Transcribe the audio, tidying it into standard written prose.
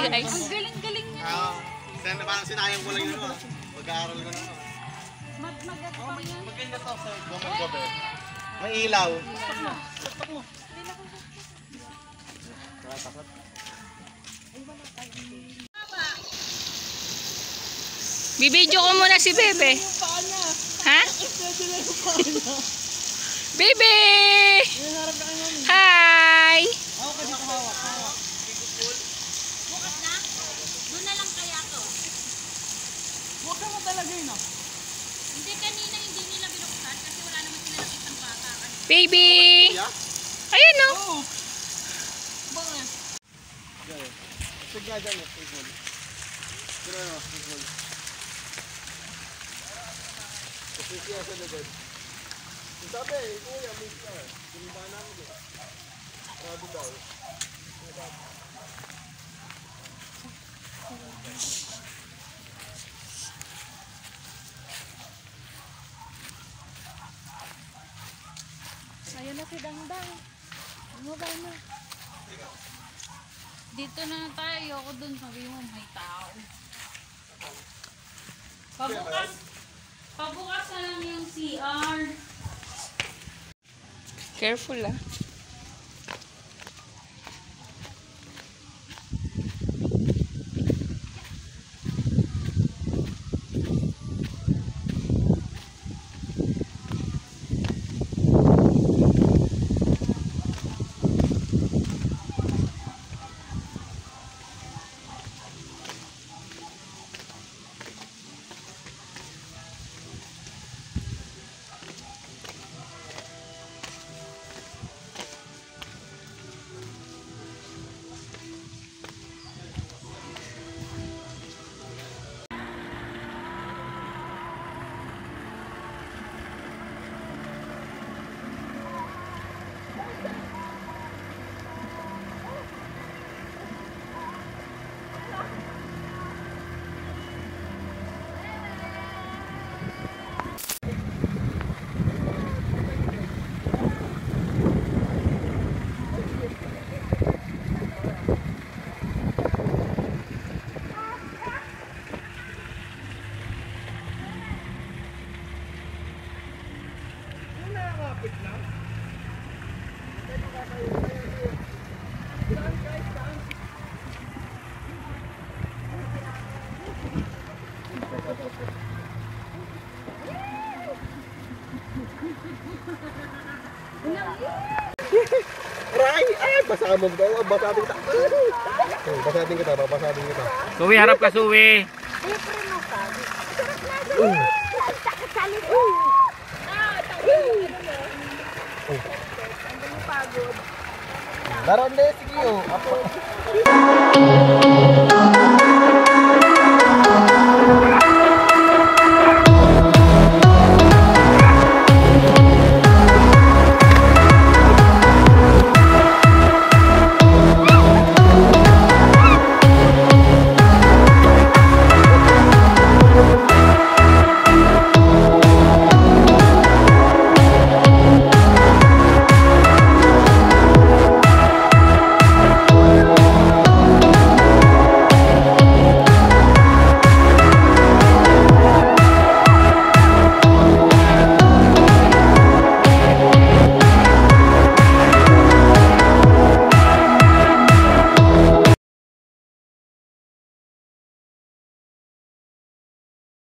guys. Ang galing-galing niya. Parang sinayang ko lang yun. Mag-aaral ko na. Maganda to sa gabi. May ilaw. Bibidyo ko muna si Bebe. Ha? Bebe! Hi! Bukas na? Doon na lang kaya to. Huwag ka matalagay na. Hindi, kanina hindi nila binuksan kasi wala naman sila nakitang bata. Baby! Ayan o. Bakit? Sige nga dyan. Pero ano, sa lagod. Sabi, kuya, may siya. Pinuntahan namin eh. Grabe daw. Ayun na si Dangdang. Ano ba na? Dito na tayo. Ayoko dun. Sabi mo may tao. Pabukas na lang yung CR. Careful ah. Aray! Ay! Basabog daw. Basabing kita. Basabing kita. Basabing kita. Suwi, harap ka, Suwi. Laron deh, sige.